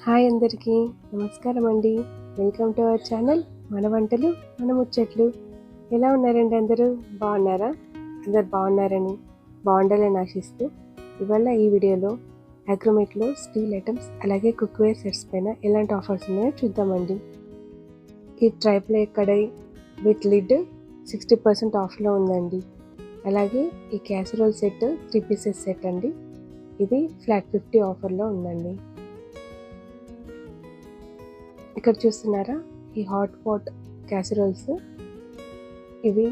Hi అందరికీ నమస్కారం అండి. వెల్కమ్ టు అవర్ ఛానల్ మన వంటలు మన ముచ్చట్లు. ఎలా ఉన్నారండి అందరూ? బాగున్నారా? అందరు బాగున్నారని బాగుండాలని ఆశిస్తూ ఇవాళ ఈ వీడియోలో అగ్రోమేట్లో స్టీల్ ఐటమ్స్ అలాగే కుక్వేర్ సెట్స్ పైన ఎలాంటి ఆఫర్స్ ఉన్నాయో చూద్దామండి. ఈ ట్రైప్లే కడాయి విత్ లిడ్ 60% ఆఫ్లో ఉందండి. అలాగే ఈ క్యాసరోల్ సెట్ 3 పీసెస్ సెట్ అండి. ఇది ఫ్లాట్ 50 ఆఫర్లో ఉందండి. ఇక్కడ చూస్తున్నారా ఈ హాట్ పాట్ క్యాసరోల్స్, ఇవి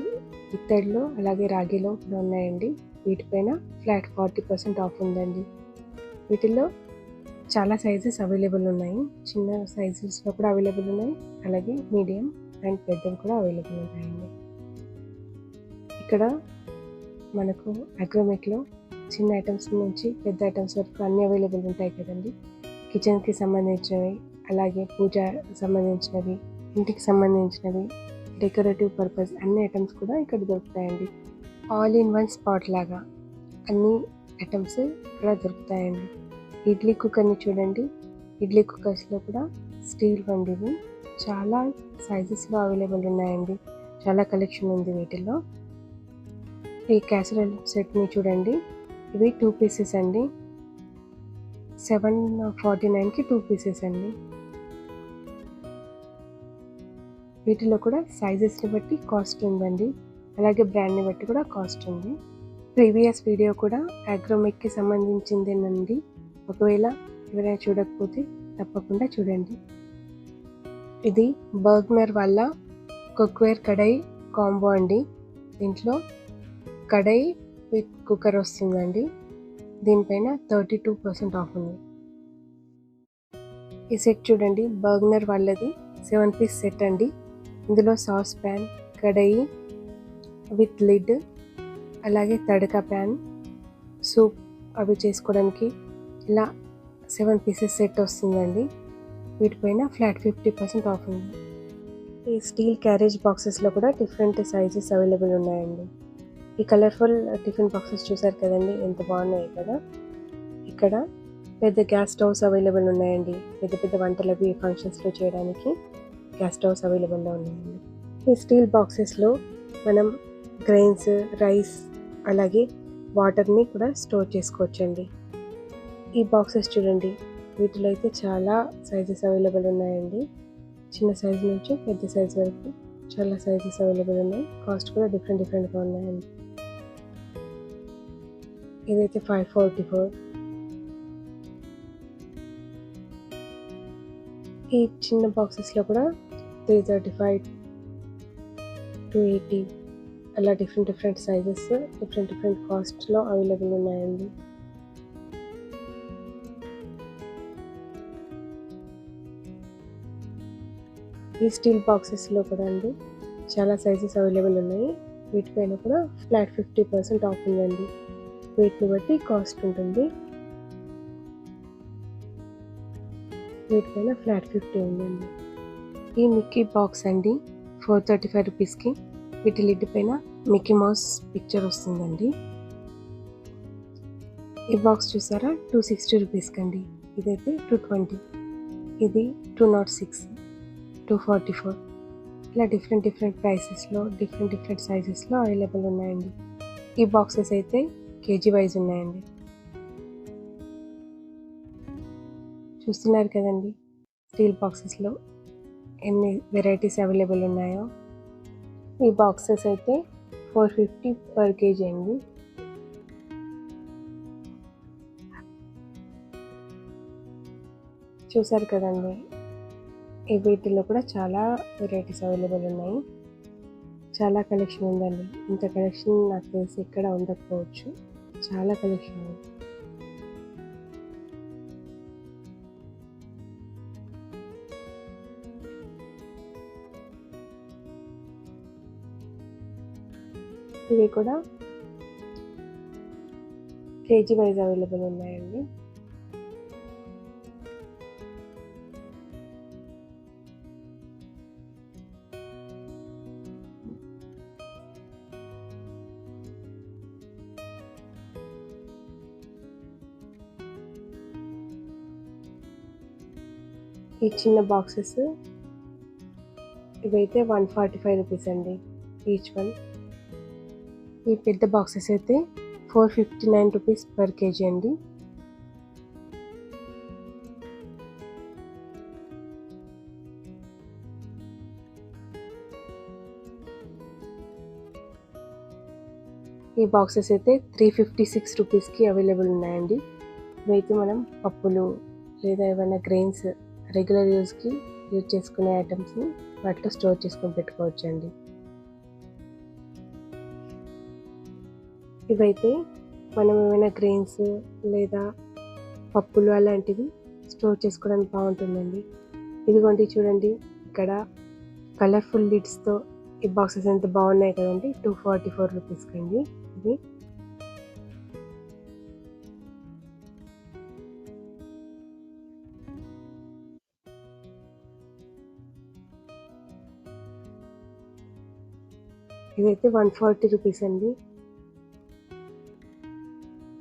ఇత్తడిలో అలాగే రాగిలో కూడా ఉన్నాయండి. వీటిపైన ఫ్లాట్ 40% ఆఫ్ ఉందండి. వీటిల్లో చాలా సైజెస్ అవైలబుల్ ఉన్నాయి. చిన్న సైజెస్లో కూడా అవైలబుల్ ఉన్నాయి, అలాగే మీడియం అండ్ పెద్దవి కూడా అవైలబుల్ ఉన్నాయండి. ఇక్కడ మనకు అగ్రోమేట్లో చిన్న ఐటమ్స్ నుంచి పెద్ద ఐటమ్స్ వరకు అన్నీ అవైలబుల్ ఉంటాయి కదండి. కిచెన్కి సంబంధించినవి, అలాగే పూజ సంబంధించినవి, ఇంటికి సంబంధించినవి, డెకరేటివ్ పర్పస్ అన్ని ఐటమ్స్ కూడా ఇక్కడ దొరుకుతాయండి. ఆల్ ఇన్ వన్ స్పాట్ లాగా అన్ని ఐటమ్స్ ఇక్కడ దొరుకుతాయండి. ఇడ్లీ కుక్కర్ని చూడండి. ఇడ్లీ కుక్కర్స్లో కూడా స్టీల్ వండివి చాలా సైజెస్లో అవైలబుల్ ఉన్నాయండి. చాలా కలెక్షన్ ఉంది వీటిలో. ఈ క్యాసరోల్ సెట్ని చూడండి. ఇవి 2 పీసెస్ అండి. 749కి 2 పీసెస్ అండి. వీటిలో కూడా సైజెస్ని బట్టి కాస్ట్ ఉందండి, అలాగే బ్రాండ్ని బట్టి కూడా కాస్ట్ ఉంది. ప్రీవియస్ వీడియో కూడా అగ్రోమేట్కి సంబంధించిందేనండి. ఒకవేళ ఎవరైనా చూడకపోతే తప్పకుండా చూడండి. ఇది బర్గ్నర్ వాళ్ళ కుక్వేర్ కడాయి కాంబో అండి. దీంట్లో కడాయి విత్ కుక్కర్ వస్తుందండి. దీనిపైన 32% ఆఫ్ ఉంది. ఈ సెట్ చూడండి, బర్గ్నర్ వాళ్ళది 7 పీస్ సెట్ అండి. ఇందులో sauce pan, kadai with lid, అలాగే తడకా ప్యాన్, సూప్ అవి చేసుకోవడానికి ఇలా 7 పీసెస్ సెట్ వస్తుందండి. వీటిపైన ఫ్లాట్ 50% ఆఫ్ ఉంది. ఈ స్టీల్ క్యారేజ్ బాక్సెస్లో కూడా డిఫరెంట్ సైజెస్ అవైలబుల్ ఉన్నాయండి. ఈ కలర్ఫుల్ టిఫిన్ బాక్సెస్ చూసారు కదండి, ఎంత బాగున్నాయి కదా. ఇక్కడ పెద్ద గ్యాస్ స్టవ్స్ అవైలబుల్ ఉన్నాయండి. పెద్ద పెద్ద వంటలు అవి ఫంక్షన్స్లో చేయడానికి గ్యాస్ స్టవ్స్ అవైలబుల్లో ఉన్నాయండి. ఈ స్టీల్ బాక్సెస్లో మనం గ్రెయిన్స్, రైస్, అలాగే వాటర్ని కూడా స్టోర్ చేసుకోవచ్చండి. ఈ బాక్సెస్ చూడండి, వీటిలో అయితే చాలా సైజెస్ అవైలబుల్ ఉన్నాయండి. చిన్న సైజు నుంచి పెద్ద సైజు వరకు చాలా సైజెస్ అవైలబుల్ ఉన్నాయి. కాస్ట్ కూడా డిఫరెంట్గా ఉన్నాయండి. ఇదైతే 544. ఈ చిన్న బాక్సెస్లో కూడా 335, 280 అలా డిఫరెంట్ సైజెస్ డిఫరెంట్ కాస్ట్లో అవైలబుల్ ఉన్నాయండి. ఈ స్టీల్ బాక్సెస్లో కూడా అండి చాలా సైజెస్ అవైలబుల్ ఉన్నాయి. వీటిపైన కూడా ఫ్లాట్ 50% ఆఫ్ ఉందండి. వీటిని బట్టి కాస్ట్ ఉంటుంది. వీటిపైన ఫ్లాట్ 50 ఉందండి. ఈ మిక్కీ బాక్స్ అండి 435 రూపీస్కి. వీటి లిడ్ పైన మిక్కీ మౌస్ పిక్చర్ వస్తుందండి. ఈ బాక్స్ చూసారా, 260 రూపీస్కి అండి. ఇదైతే 220, ఇది 206, 244 ఇలా డిఫరెంట్ ప్రైసెస్లో డిఫరెంట్ సైజెస్లో అవైలబుల్ ఉన్నాయండి. ఈ బాక్సెస్ అయితే కేజీ వైజ్ ఉన్నాయండి. చూస్తున్నారు కదండి స్టీల్ బాక్సెస్లో ఎన్ని వెరైటీస్ అవైలబుల్ ఉన్నాయో. ఈ బాక్సెస్ అయితే 450 పర్ కేజీ అండి. చూసారు కదండి, ఈ వీటిల్లో కూడా చాలా వెరైటీస్ అవైలబుల్ ఉన్నాయి. చాలా కలెక్షన్ ఉందండి. ఇంత కలెక్షన్ నాకు తెలిసి ఎక్కడ ఉండకపోవచ్చు. చాలా కలెక్షన్ ఉంది. ఇవి కూడా కేజీ వైజ్ అవైలబుల్ ఉన్నాయండి. ఈ చిన్న బాక్సెస్ ఇవైతే 145 రూపీస్ అండి ఈచ్ వన్. ఈ పెద్ద బాక్సెస్ అయితే 459 రూపీస్ పర్ కేజీ అండి. ఈ బాక్సెస్ అయితే 356 రూపీస్కి అవైలబుల్ ఉన్నాయండి. ఇవైతే మనం పప్పులు లేదా ఏమైనా గ్రెయిన్స్ రెగ్యులర్ యూస్కి యూజ్ చేసుకునే ఐటమ్స్ని వాటిలో స్టోర్ చేసుకొని పెట్టుకోవచ్చండి. ఇవైతే మనం ఏమైనా గ్రెయిన్స్ లేదా పప్పులు అలాంటివి స్టోర్ చేసుకోవడానికి బాగుంటుందండి. ఇదిగోండి చూడండి, ఇక్కడ కలర్ఫుల్ లిడ్స్తో ఈ బాక్సెస్ ఎంత బాగున్నాయి కదండి. 244 రూపీస్కి అండి ఇవి. ఇదైతే 140 రూపీస్ అండి.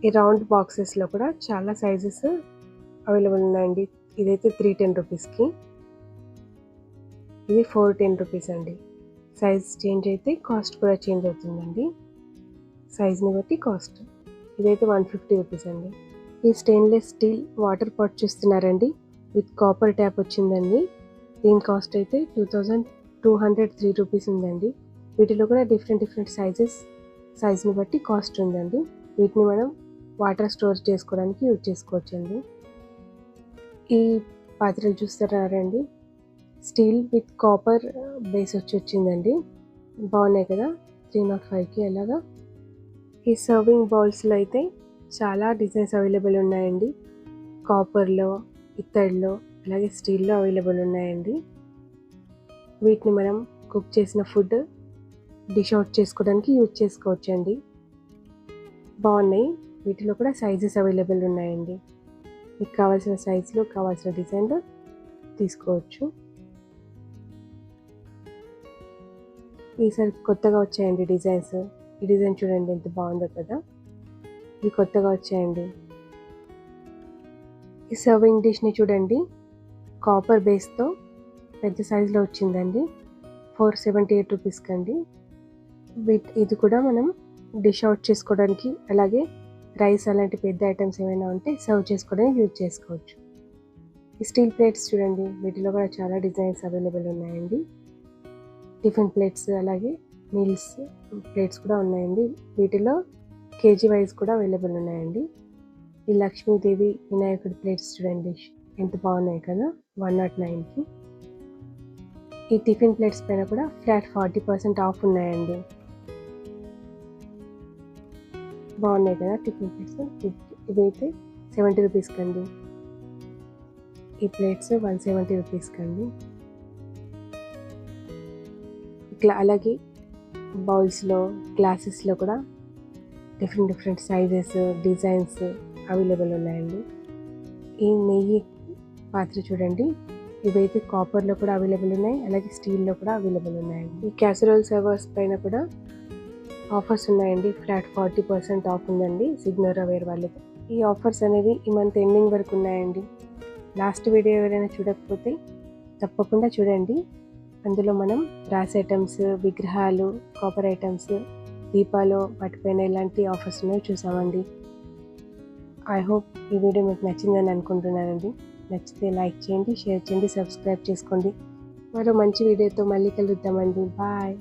ఈ రౌండ్ బాక్సెస్లో కూడా చాలా సైజెస్ అవైలబుల్ ఉన్నాయండి. ఇదైతే 310 రూపీస్కి, ఇది 410 రూపీస్ అండి. సైజ్ చేంజ్ అయితే కాస్ట్ కూడా చేంజ్ అవుతుందండి, సైజ్ని బట్టి కాస్ట్. ఇదైతే 150 రూపీస్ అండి. ఈ స్టెయిన్లెస్ స్టీల్ వాటర్ పాట్ చూస్తున్నారండి, విత్ కాపర్ ట్యాప్ వచ్చిందండి. దీని కాస్ట్ అయితే 2203 రూపీస్ ఉందండి. వీటిలో కూడా డిఫరెంట్ సైజ్ని బట్టి కాస్ట్ ఉందండి. వీటిని మనం వాటర్ స్టోర్ చేసుకోవడానికి యూజ్ చేసుకోవచ్చండి. ఈ పాత్రలు చూస్తున్నారండి, స్టీల్ విత్ కాపర్ బేస్ వచ్చిందండి. బాగున్నాయి కదా, 305కి అలాగా. ఈ సర్వింగ్ బౌల్స్లో అయితే చాలా డిజైన్స్ అవైలబుల్ ఉన్నాయండి. కాపర్లో, ఇత్తడిలో, అలాగే స్టీల్లో అవైలబుల్ ఉన్నాయండి. వీటిని మనం కుక్ చేసిన ఫుడ్ డిష్ అవుట్ చేసుకోవడానికి యూజ్ చేసుకోవచ్చండి. బాగున్నాయి. వీటిలో కూడా సైజెస్ అవైలబుల్ ఉన్నాయండి. మీకు కావాల్సిన సైజులో కావాల్సిన డిజైన్లో తీసుకోవచ్చు. ఈసారి కొత్తగా వచ్చాయండి డిజైన్స్. ఈ డిజైన్ చూడండి ఎంత బాగుందో కదా, ఇవి కొత్తగా వచ్చాయండి. ఈ సర్వింగ్ డిష్ని చూడండి, కాపర్ బేస్తో పెద్ద సైజులో వచ్చిందండి. 478 రూపీస్కి అండి. ఇది కూడా మనం డిష్ అవుట్ చేసుకోవడానికి, అలాగే రైస్ అలాంటి పెద్ద ఐటమ్స్ ఏమైనా ఉంటే సర్వ్ చేసుకోవడానికి యూజ్ చేసుకోవచ్చు. ఈ స్టీల్ ప్లేట్స్ చూడండి, వీటిలో కూడా చాలా డిజైన్స్ అవైలబుల్ ఉన్నాయండి. టిఫిన్ ప్లేట్స్ అలాగే మీల్స్ ప్లేట్స్ కూడా ఉన్నాయండి. వీటిలో కేజీ వైజ్ కూడా అవైలబుల్ ఉన్నాయండి. ఈ లక్ష్మీదేవి వినాయకుడి ప్లేట్స్ చూడండి ఎంత బాగున్నాయి కదా, 109కి. ఈ టిఫిన్ ప్లేట్స్ పైన కూడా ఫ్లాట్ 40% ఆఫ్ ఉన్నాయండి. బాగున్నాయి కదా టిఫిన్ ప్లేట్స్. ఇవైతే 70 రూపీస్కి అండి. ఈ ప్లేట్స్ 170 రూపీస్కి అండి. ఇట్లా అలాగే బౌల్స్లో, గ్లాసెస్లో కూడా డిఫరెంట్ సైజెస్, డిజైన్స్ అవైలబుల్ ఉన్నాయండి. ఈ నెయ్యి పాత్ర చూడండి, ఇవైతే కాపర్లో కూడా అవైలబుల్ ఉన్నాయి, అలాగే స్టీల్లో కూడా అవైలబుల్ ఉన్నాయండి. ఈ క్యాసరోల్ సర్వర్స్ పైన కూడా ఆఫర్స్ ఉన్నాయండి. ఫ్లాట్ 40% ఆఫ్ ఉందండి సిగ్నోరా వేర్ వాళ్ళకి. ఈ ఆఫర్స్ అనేవి ఈ మంత్ ఎండింగ్ వరకు ఉన్నాయండి. లాస్ట్ వీడియో ఎవరైనా చూడకపోతే తప్పకుండా చూడండి. అందులో మనం బ్రాస్ ఐటమ్స్, విగ్రహాలు, కాపర్ ఐటమ్స్, దీపాలు, వాటిపైన ఇలాంటి ఆఫర్స్ ఉన్నాయో చూసామండి. ఐ హోప్ ఈ వీడియో మీకు నచ్చిందని అనుకుంటున్నానండి. నచ్చితే లైక్ చేయండి, షేర్ చేయండి, సబ్స్క్రైబ్ చేసుకోండి. మరో మంచి వీడియోతో మళ్ళీ కలుద్దామండి. బాయ్.